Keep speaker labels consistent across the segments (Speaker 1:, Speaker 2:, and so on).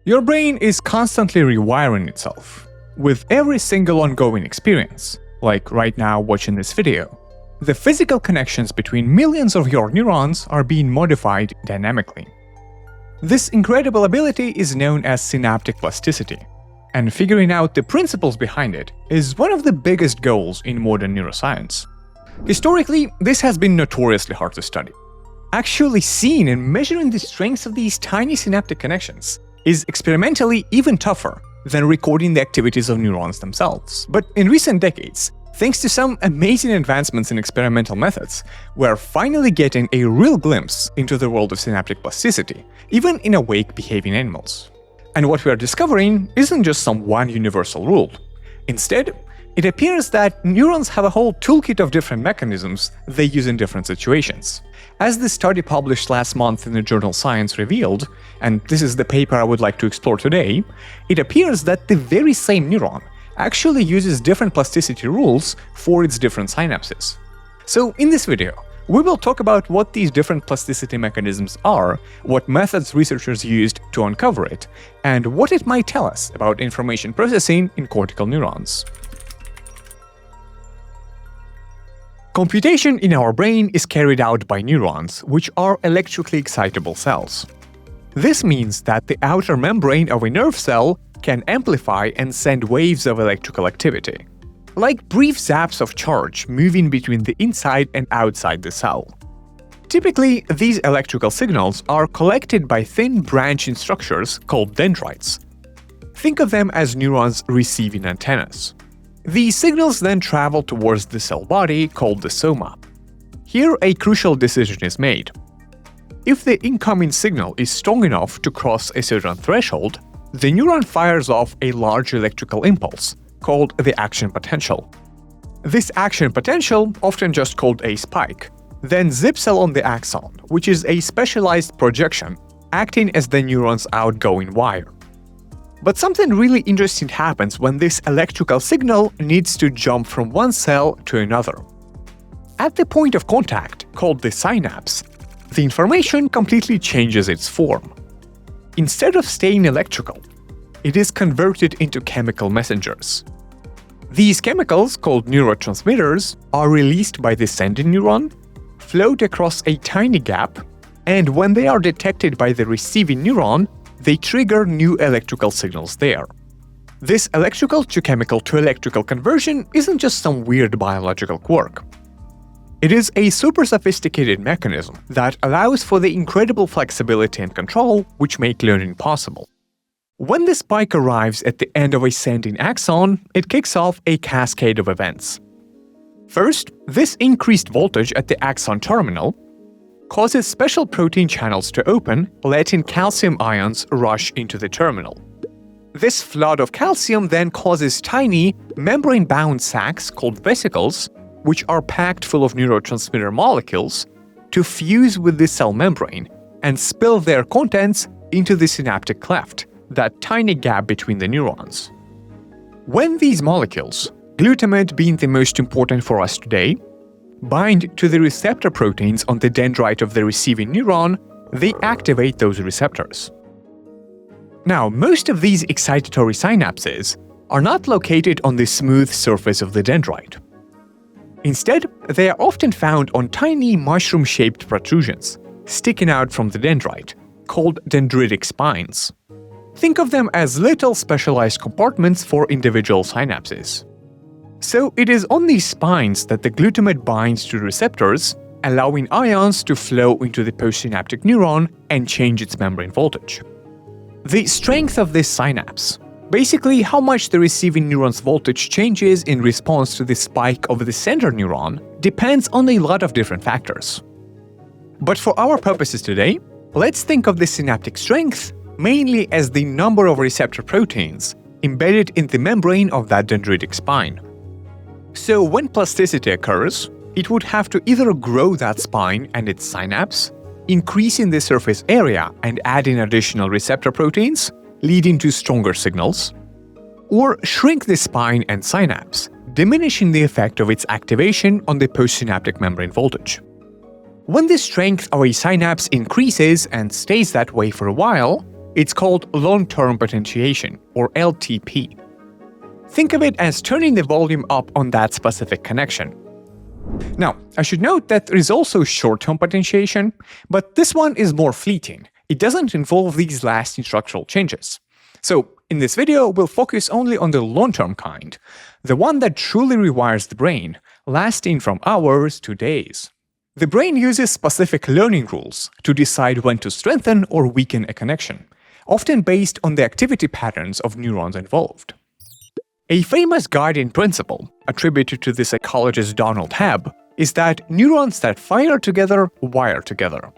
Speaker 1: Your brain is constantly rewiring itself. With every single ongoing experience, like right now watching this video, the physical connections between millions of your neurons are being modified dynamically. This incredible ability is known as synaptic plasticity, and figuring out the principles behind it is one of the biggest goals in modern neuroscience. Historically, this has been notoriously hard to study. Actually seeing and measuring the strengths of these tiny synaptic connections is experimentally even tougher than recording the activities of neurons themselves. But in recent decades, thanks to some amazing advancements in experimental methods, we're finally getting a real glimpse into the world of synaptic plasticity, even in awake behaving animals. And what we are discovering isn't just some one universal rule. Instead, it appears that neurons have a whole toolkit of different mechanisms they use in different situations. As the study published last month in the journal Science revealed, and this is the paper I would like to explore today, it appears that the very same neuron actually uses different plasticity rules for its different synapses. So in this video, we will talk about what these different plasticity mechanisms are, what methods researchers used to uncover it, and what it might tell us about information processing in cortical neurons. Computation in our brain is carried out by neurons, which are electrically excitable cells. This means that the outer membrane of a nerve cell can amplify and send waves of electrical activity, like brief zaps of charge moving between the inside and outside the cell. Typically, these electrical signals are collected by thin branching structures called dendrites. Think of them as neurons' receiving antennas. These signals then travel towards the cell body called the soma. Here, a crucial decision is made. If the incoming signal is strong enough to cross a certain threshold, the neuron fires off a large electrical impulse, called the action potential. This action potential, often just called a spike, then zips along the axon, which is a specialized projection acting as the neuron's outgoing wire. But something really interesting happens when this electrical signal needs to jump from one cell to another. At the point of contact, called the synapse, the information completely changes its form. Instead of staying electrical, it is converted into chemical messengers. These chemicals, called neurotransmitters, are released by the sending neuron, float across a tiny gap, and when they are detected by the receiving neuron, they trigger new electrical signals there. This electrical to chemical to electrical conversion isn't just some weird biological quirk. It is a super sophisticated mechanism that allows for the incredible flexibility and control which make learning possible. When the spike arrives at the end of a sending axon, it kicks off a cascade of events. First, this increased voltage at the axon terminal causes special protein channels to open, letting calcium ions rush into the terminal. This flood of calcium then causes tiny, membrane-bound sacs called vesicles, which are packed full of neurotransmitter molecules, to fuse with the cell membrane and spill their contents into the synaptic cleft, that tiny gap between the neurons. When these molecules, glutamate being the most important for us today, bind to the receptor proteins on the dendrite of the receiving neuron, they activate those receptors. Now, most of these excitatory synapses are not located on the smooth surface of the dendrite. Instead, they are often found on tiny mushroom-shaped protrusions sticking out from the dendrite, called dendritic spines. Think of them as little specialized compartments for individual synapses. So it is on these spines that the glutamate binds to receptors, allowing ions to flow into the postsynaptic neuron and change its membrane voltage. The strength of this synapse, basically how much the receiving neuron's voltage changes in response to the spike of the sender neuron, depends on a lot of different factors. But for our purposes today, let's think of the synaptic strength mainly as the number of receptor proteins embedded in the membrane of that dendritic spine. So when plasticity occurs, it would have to either grow that spine and its synapse, increasing the surface area and adding additional receptor proteins, leading to stronger signals, or shrink the spine and synapse, diminishing the effect of its activation on the postsynaptic membrane voltage. When the strength of a synapse increases and stays that way for a while, It's called long-term potentiation, or LTP. Think of it as turning the volume up on that specific connection. Now, I should note that there is also short-term potentiation, but this one is more fleeting. It doesn't involve these lasting structural changes. So, in this video, we'll focus only on the long-term kind, the one that truly rewires the brain, lasting from hours to days. The brain uses specific learning rules to decide when to strengthen or weaken a connection, often based on the activity patterns of neurons involved. A famous guiding principle, attributed to the psychologist Donald Hebb, is that neurons that fire together wire together.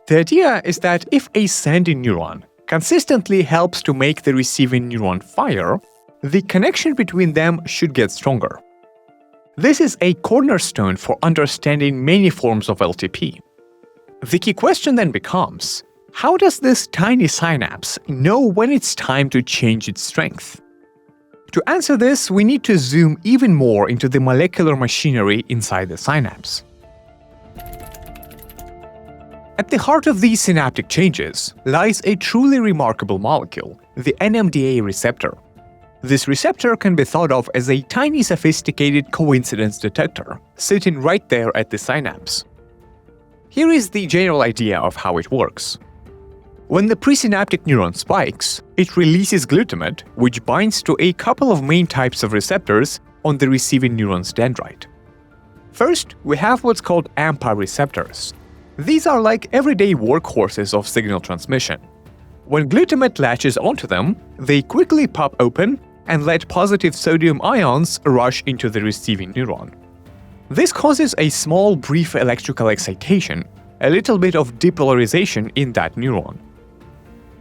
Speaker 1: The idea is that if a sending neuron consistently helps to make the receiving neuron fire, the connection between them should get stronger. This is a cornerstone for understanding many forms of LTP. The key question then becomes, how does this tiny synapse know when it's time to change its strength? To answer this, we need to zoom even more into the molecular machinery inside the synapse. At the heart of these synaptic changes lies a truly remarkable molecule, the NMDA receptor. This receptor can be thought of as a tiny sophisticated coincidence detector, sitting right there at the synapse. Here is the general idea of how it works. When the presynaptic neuron spikes, it releases glutamate, which binds to a couple of main types of receptors on the receiving neuron's dendrite. First, we have what's called AMPA receptors. These are like everyday workhorses of signal transmission. When glutamate latches onto them, they quickly pop open and let positive sodium ions rush into the receiving neuron. This causes a small brief electrical excitation, a little bit of depolarization in that neuron.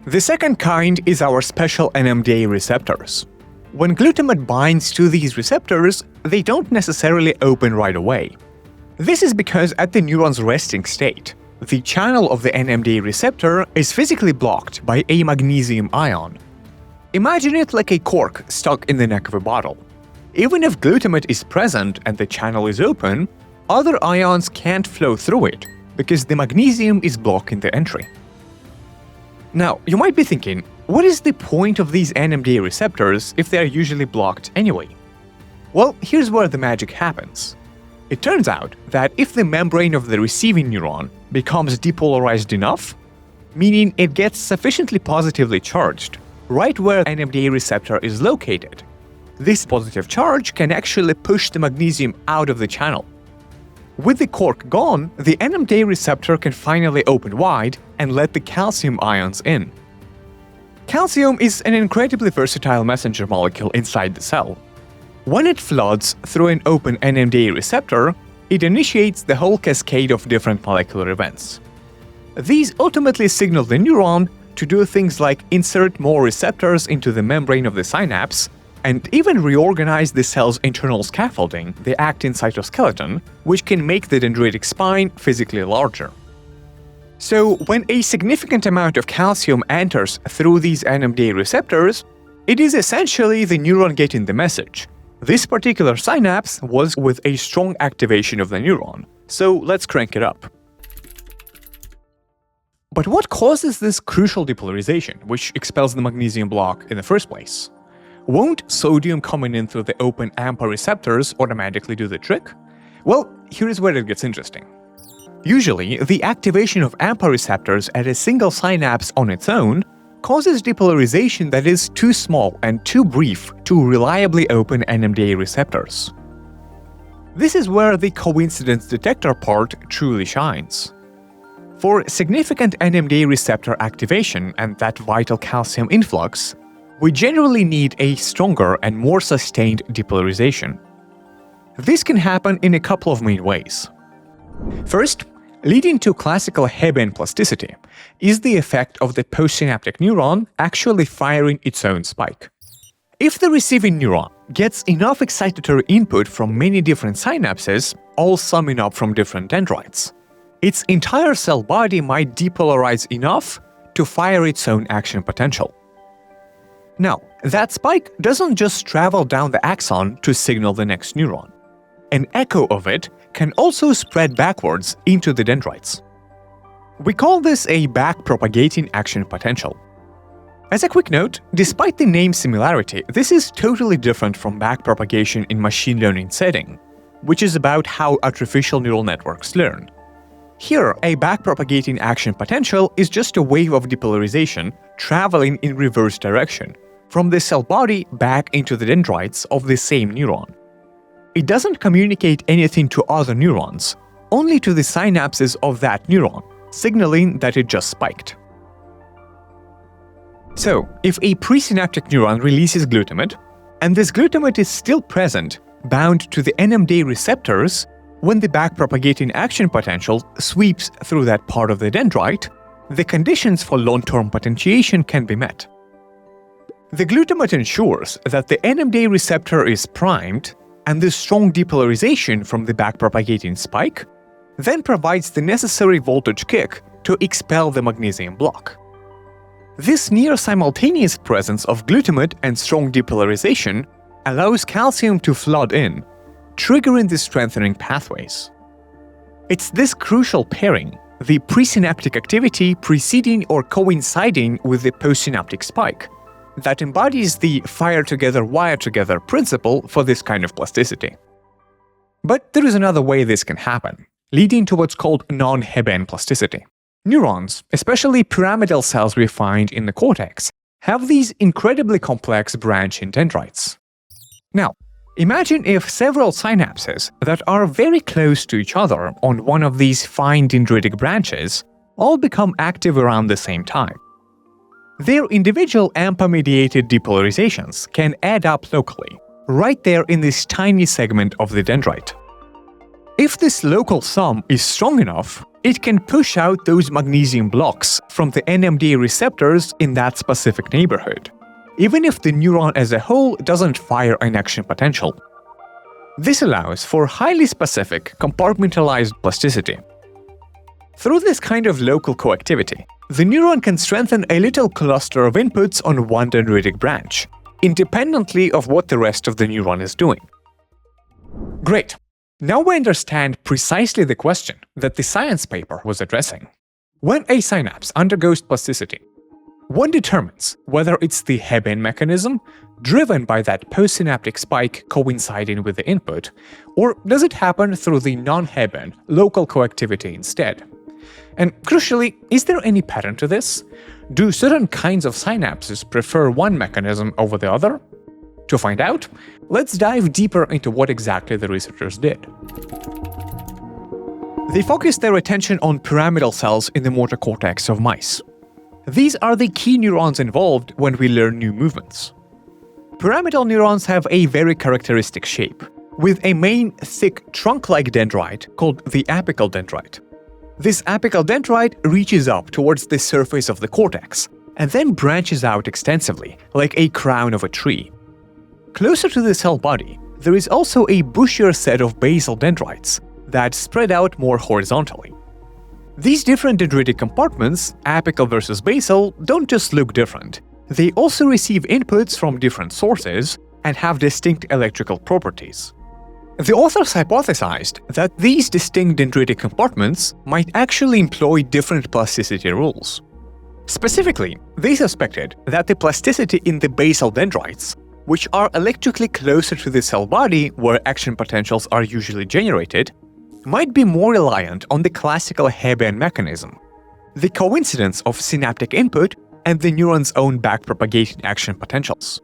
Speaker 1: The second kind is our special NMDA receptors. When glutamate binds to these receptors, they don't necessarily open right away. This is because at the neuron's resting state, the channel of the NMDA receptor is physically blocked by a magnesium ion. Imagine it like a cork stuck in the neck of a bottle. Even if glutamate is present and the channel is open, other ions can't flow through it because the magnesium is blocking the entry. Now, you might be thinking, what is the point of these NMDA receptors if they are usually blocked anyway? Well, here's where the magic happens. It turns out that if the membrane of the receiving neuron becomes depolarized enough, meaning it gets sufficiently positively charged, right where NMDA receptor is located, this positive charge can actually push the magnesium out of the channel. With the cork gone, the NMDA receptor can finally open wide and let the calcium ions in. Calcium is an incredibly versatile messenger molecule inside the cell. When it floods through an open NMDA receptor, it initiates the whole cascade of different molecular events. These ultimately signal the neuron to do things like insert more receptors into the membrane of the synapse, and even reorganize the cell's internal scaffolding, the actin cytoskeleton, which can make the dendritic spine physically larger. So, when a significant amount of calcium enters through these NMDA receptors, it is essentially the neuron getting the message. This particular synapse was with a strong activation of the neuron, so let's crank it up. But what causes this crucial depolarization, which expels the magnesium block in the first place? Won't sodium coming in through the open AMPA receptors automatically do the trick? Well, here is where it gets interesting. Usually, the activation of AMPA receptors at a single synapse on its own causes depolarization that is too small and too brief to reliably open NMDA receptors. This is where the coincidence detector part truly shines. For significant NMDA receptor activation and that vital calcium influx, we generally need a stronger and more sustained depolarization. This can happen in a couple of main ways. First, leading to classical Hebbian plasticity is the effect of the postsynaptic neuron actually firing its own spike. If the receiving neuron gets enough excitatory input from many different synapses, all summing up from different dendrites, its entire cell body might depolarize enough to fire its own action potential. Now, that spike doesn't just travel down the axon to signal the next neuron. An echo of it can also spread backwards into the dendrites. We call this a back-propagating action potential. As a quick note, despite the name similarity, this is totally different from backpropagation in machine learning setting, which is about how artificial neural networks learn. Here, a backpropagating action potential is just a wave of depolarization traveling in reverse direction, from the cell body back into the dendrites of the same neuron. It doesn't communicate anything to other neurons, only to the synapses of that neuron, signaling that it just spiked. So, if a presynaptic neuron releases glutamate, and this glutamate is still present, bound to the NMDA receptors, when the backpropagating action potential sweeps through that part of the dendrite, the conditions for long-term potentiation can be met. The glutamate ensures that the NMDA receptor is primed, and the strong depolarization from the backpropagating spike then provides the necessary voltage kick to expel the magnesium block. This near-simultaneous presence of glutamate and strong depolarization allows calcium to flood in, triggering the strengthening pathways. It's this crucial pairing, the presynaptic activity preceding or coinciding with the postsynaptic spike, that embodies the fire together, wire together principle for this kind of plasticity. But there is another way this can happen, leading to what's called non-Hebbian plasticity. Neurons, especially pyramidal cells we find in the cortex, have these incredibly complex branching dendrites. Now, imagine if several synapses that are very close to each other on one of these fine dendritic branches all become active around the same time. Their individual AMPA-mediated depolarizations can add up locally, right there in this tiny segment of the dendrite. If this local sum is strong enough, it can push out those magnesium blocks from the NMDA receptors in that specific neighborhood, even if the neuron as a whole doesn't fire an action potential. This allows for highly specific, compartmentalized plasticity. Through this kind of local coactivity, the neuron can strengthen a little cluster of inputs on one dendritic branch, independently of what the rest of the neuron is doing. Great! Now we understand precisely the question that the science paper was addressing. When a synapse undergoes plasticity, what determines whether it's the Hebbian mechanism, driven by that postsynaptic spike coinciding with the input, or does it happen through the non-Hebbian local coactivity instead? And crucially, is there any pattern to this? Do certain kinds of synapses prefer one mechanism over the other? To find out, let's dive deeper into what exactly the researchers did. They focused their attention on pyramidal cells in the motor cortex of mice. These are the key neurons involved when we learn new movements. Pyramidal neurons have a very characteristic shape, with a main thick trunk-like dendrite called the apical dendrite. This apical dendrite reaches up towards the surface of the cortex, and then branches out extensively, like a crown of a tree. Closer to the cell body, there is also a bushier set of basal dendrites that spread out more horizontally. These different dendritic compartments, apical versus basal, don't just look different. They also receive inputs from different sources and have distinct electrical properties. The authors hypothesized that these distinct dendritic compartments might actually employ different plasticity rules. Specifically, they suspected that the plasticity in the basal dendrites, which are electrically closer to the cell body where action potentials are usually generated, might be more reliant on the classical Hebbian mechanism, the coincidence of synaptic input and the neuron's own backpropagating action potentials.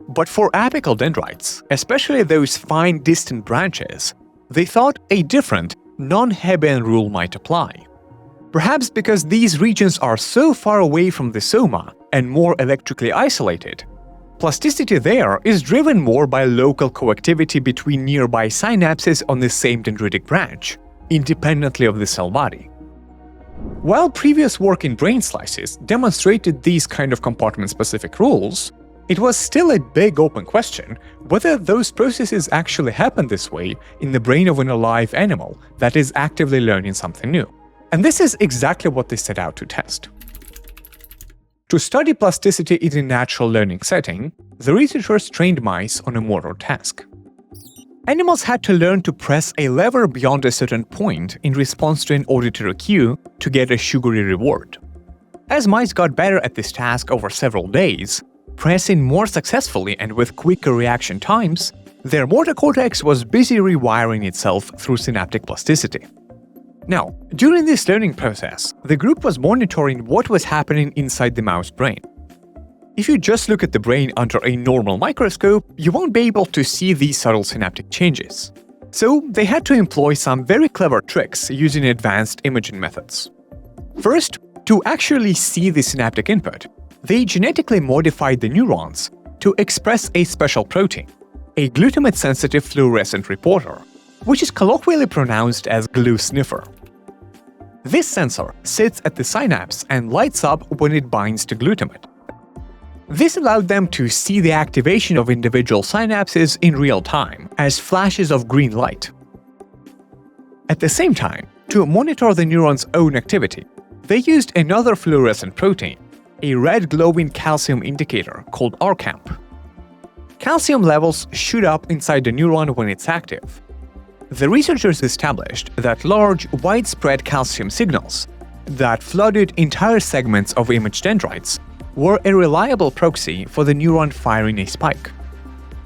Speaker 1: But for apical dendrites, especially those fine distant branches, they thought a different, non-Hebbian rule might apply. Perhaps because these regions are so far away from the soma and more electrically isolated, plasticity there is driven more by local coactivity between nearby synapses on the same dendritic branch, independently of the cell body. While previous work in brain slices demonstrated these kind of compartment-specific rules, it was still a big open question whether those processes actually happen this way in the brain of an alive animal that is actively learning something new. And this is exactly what they set out to test. To study plasticity in a natural learning setting, the researchers trained mice on a motor task. Animals had to learn to press a lever beyond a certain point in response to an auditory cue to get a sugary reward. As mice got better at this task over several days, pressing more successfully and with quicker reaction times, their motor cortex was busy rewiring itself through synaptic plasticity. Now, during this learning process, the group was monitoring what was happening inside the mouse brain. If you just look at the brain under a normal microscope, you won't be able to see these subtle synaptic changes. So they had to employ some very clever tricks using advanced imaging methods. First, to actually see the synaptic input, they genetically modified the neurons to express a special protein, a glutamate-sensitive fluorescent reporter, which is colloquially pronounced as glue sniffer. This sensor sits at the synapse and lights up when it binds to glutamate. This allowed them to see the activation of individual synapses in real time as flashes of green light. At the same time, to monitor the neuron's own activity, they used another fluorescent protein, a red glowing calcium indicator called Artem. Calcium levels shoot up inside the neuron when it's active. The researchers established that large, widespread calcium signals that flooded entire segments of image dendrites were a reliable proxy for the neuron firing a spike.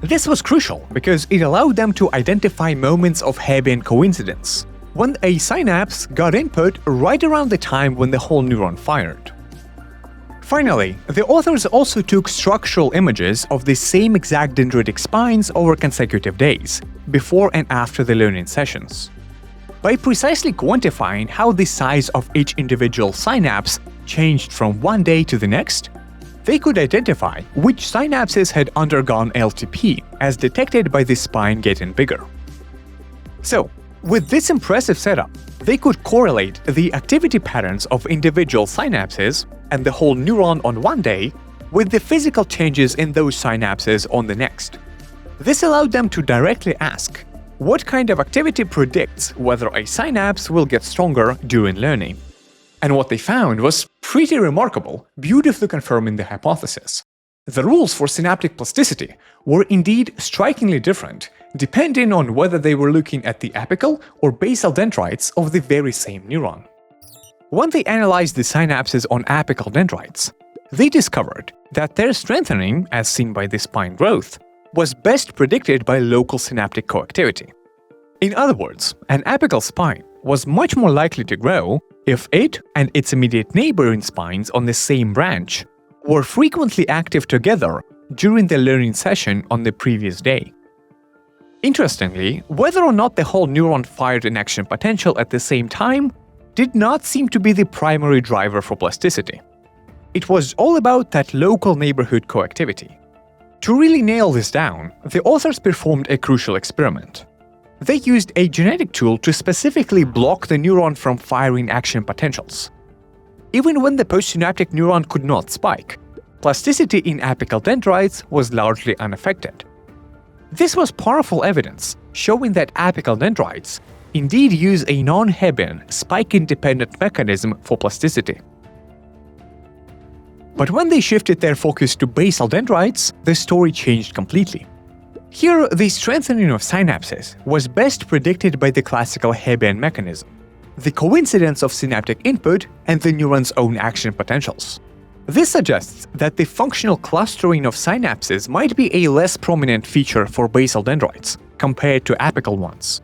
Speaker 1: This was crucial because it allowed them to identify moments of Hebbian coincidence, when a synapse got input right around the time when the whole neuron fired. Finally, the authors also took structural images of the same exact dendritic spines over consecutive days, before and after the learning sessions. By precisely quantifying how the size of each individual synapse changed from one day to the next, they could identify which synapses had undergone LTP as detected by the spine getting bigger. So, with this impressive setup, they could correlate the activity patterns of individual synapses and the whole neuron on one day with the physical changes in those synapses on the next. This allowed them to directly ask, what kind of activity predicts whether a synapse will get stronger during learning? And what they found was pretty remarkable, beautifully confirming the hypothesis. The rules for synaptic plasticity were indeed strikingly different, depending on whether they were looking at the apical or basal dendrites of the very same neuron. When they analyzed the synapses on apical dendrites, they discovered that their strengthening, as seen by the spine growth, was best predicted by local synaptic coactivity. In other words, an apical spine was much more likely to grow if it and its immediate neighboring spines on the same branch were frequently active together during the learning session on the previous day. Interestingly, whether or not the whole neuron fired an action potential at the same time did not seem to be the primary driver for plasticity. It was all about that local neighborhood coactivity. To really nail this down, the authors performed a crucial experiment. They used a genetic tool to specifically block the neuron from firing action potentials. Even when the postsynaptic neuron could not spike, plasticity in apical dendrites was largely unaffected. This was powerful evidence showing that apical dendrites indeed use a non-Hebbian, spike-independent mechanism for plasticity. But when they shifted their focus to basal dendrites, the story changed completely. Here, the strengthening of synapses was best predicted by the classical Hebbian mechanism, the coincidence of synaptic input and the neuron's own action potentials. This suggests that the functional clustering of synapses might be a less prominent feature for basal dendrites compared to apical ones.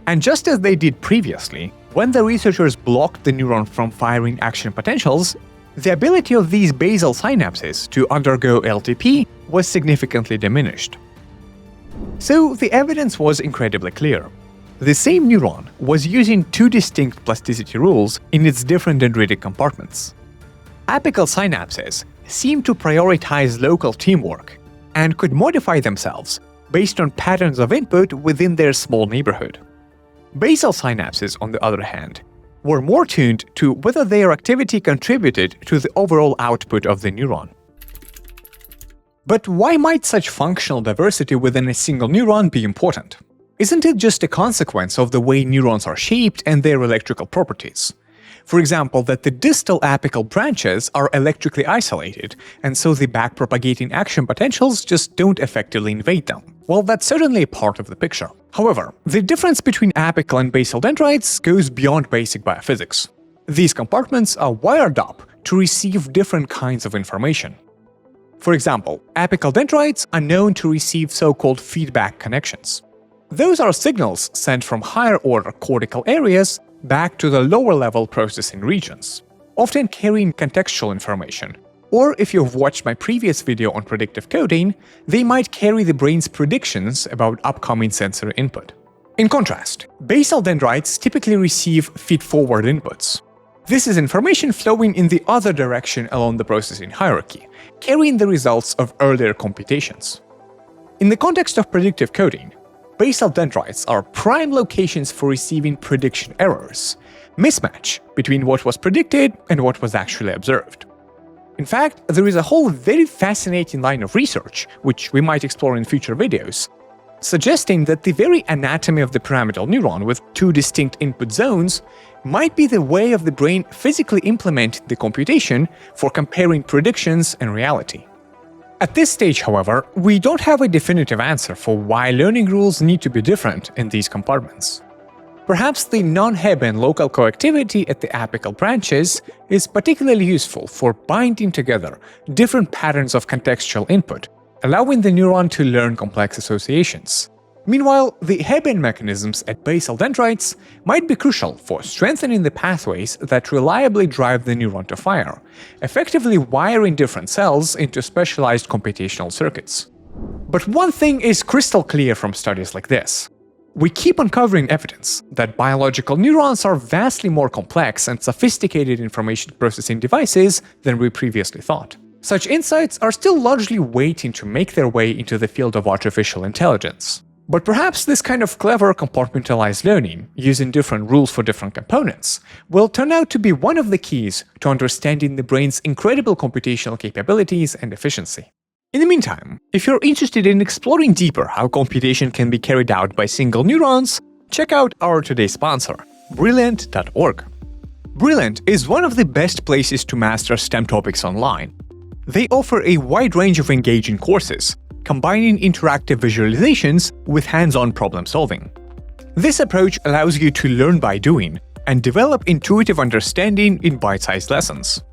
Speaker 1: And just as they did previously, when the researchers blocked the neuron from firing action potentials, the ability of these basal synapses to undergo LTP was significantly diminished. So the evidence was incredibly clear. The same neuron was using two distinct plasticity rules in its different dendritic compartments. Apical synapses seem to prioritize local teamwork and could modify themselves based on patterns of input within their small neighborhood. Basal synapses, on the other hand, were more tuned to whether their activity contributed to the overall output of the neuron. But why might such functional diversity within a single neuron be important? Isn't it just a consequence of the way neurons are shaped and their electrical properties? For example, that the distal apical branches are electrically isolated, and so the backpropagating action potentials just don't effectively invade them. Well, that's certainly a part of the picture. However, the difference between apical and basal dendrites goes beyond basic biophysics. These compartments are wired up to receive different kinds of information. For example, apical dendrites are known to receive so-called feedback connections. Those are signals sent from higher-order cortical areas back to the lower-level processing regions, often carrying contextual information. Or if you've watched my previous video on predictive coding, they might carry the brain's predictions about upcoming sensory input. In contrast, basal dendrites typically receive feed-forward inputs. This is information flowing in the other direction along the processing hierarchy, carrying the results of earlier computations. In the context of predictive coding, basal dendrites are prime locations for receiving prediction errors, mismatch between what was predicted and what was actually observed. In fact, there is a whole very fascinating line of research, which we might explore in future videos, suggesting that the very anatomy of the pyramidal neuron with two distinct input zones might be the way of the brain physically implementing the computation for comparing predictions and reality. At this stage, however, we don't have a definitive answer for why learning rules need to be different in these compartments. Perhaps the non-Hebbian local coactivity at the apical branches is particularly useful for binding together different patterns of contextual input, allowing the neuron to learn complex associations. Meanwhile, the Hebbian mechanisms at basal dendrites might be crucial for strengthening the pathways that reliably drive the neuron to fire, effectively wiring different cells into specialized computational circuits. But one thing is crystal clear from studies like this. We keep uncovering evidence that biological neurons are vastly more complex and sophisticated information processing devices than we previously thought. Such insights are still largely waiting to make their way into the field of artificial intelligence. But perhaps this kind of clever compartmentalized learning, using different rules for different components, will turn out to be one of the keys to understanding the brain's incredible computational capabilities and efficiency. In the meantime, if you're interested in exploring deeper how computation can be carried out by single neurons, check out our today's sponsor, Brilliant.org. Brilliant is one of the best places to master STEM topics online. They offer a wide range of engaging courses, combining interactive visualizations with hands-on problem-solving. This approach allows you to learn by doing and develop intuitive understanding in bite-sized lessons.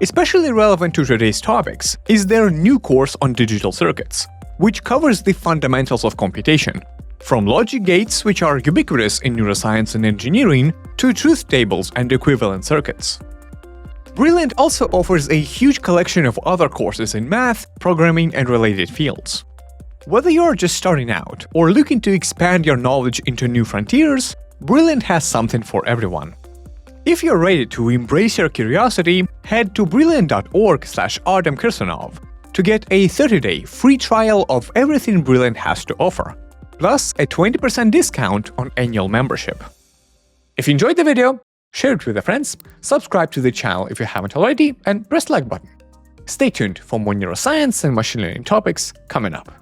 Speaker 1: Especially relevant to today's topics is their new course on digital circuits, which covers the fundamentals of computation, from logic gates, which are ubiquitous in neuroscience and engineering, to truth tables and equivalent circuits. Brilliant also offers a huge collection of other courses in math, programming, and related fields. Whether you're just starting out or looking to expand your knowledge into new frontiers, Brilliant has something for everyone. If you're ready to embrace your curiosity, head to brilliant.org/Artem to get a 30-day free trial of everything Brilliant has to offer, plus a 20% discount on annual membership. If you enjoyed the video, share it with your friends, subscribe to the channel if you haven't already, and press the like button. Stay tuned for more neuroscience and machine learning topics coming up.